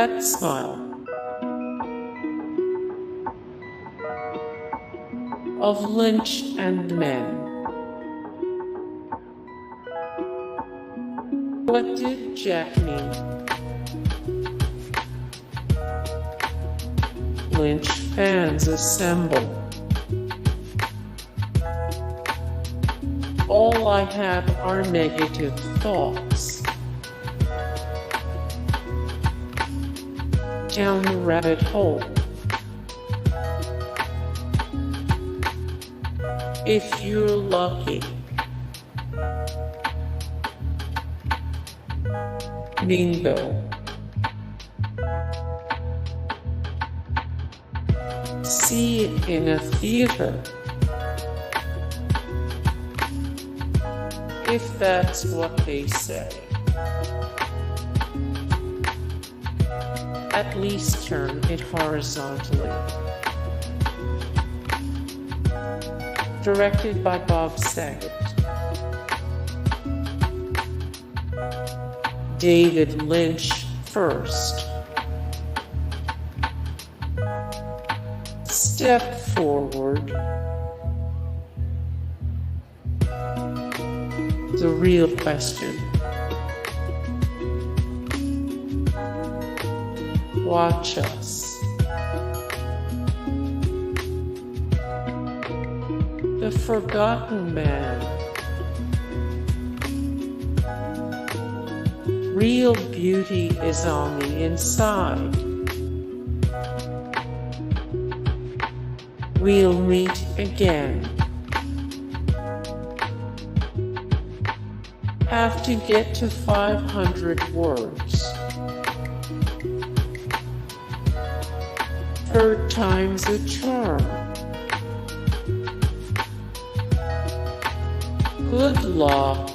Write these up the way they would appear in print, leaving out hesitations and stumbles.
that smile of Lynch and Men. What did Jack mean? Lynch fans assemble. All I have are negative thoughts. Down the rabbit hole. If you're lucky. Bingo. See it in a theater. If that's what they say. At least turn it horizontally. Directed by Bob Saget. David Lynch first. Step forward. The real question. Watch us. The Forgotten Man. Real beauty is on the inside. We'll meet again. Have to get to 500 words. Third time's a charm. Good luck.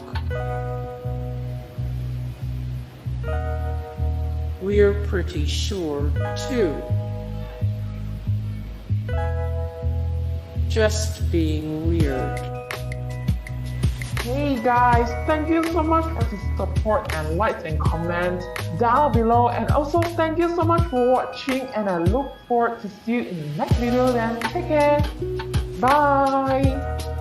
We're pretty sure, too. Just being weird. Hey guys, thank you so much for the support and likes and comments down below, and also thank you so much for watching, and I look forward to see you in the next video. Then take care. Bye.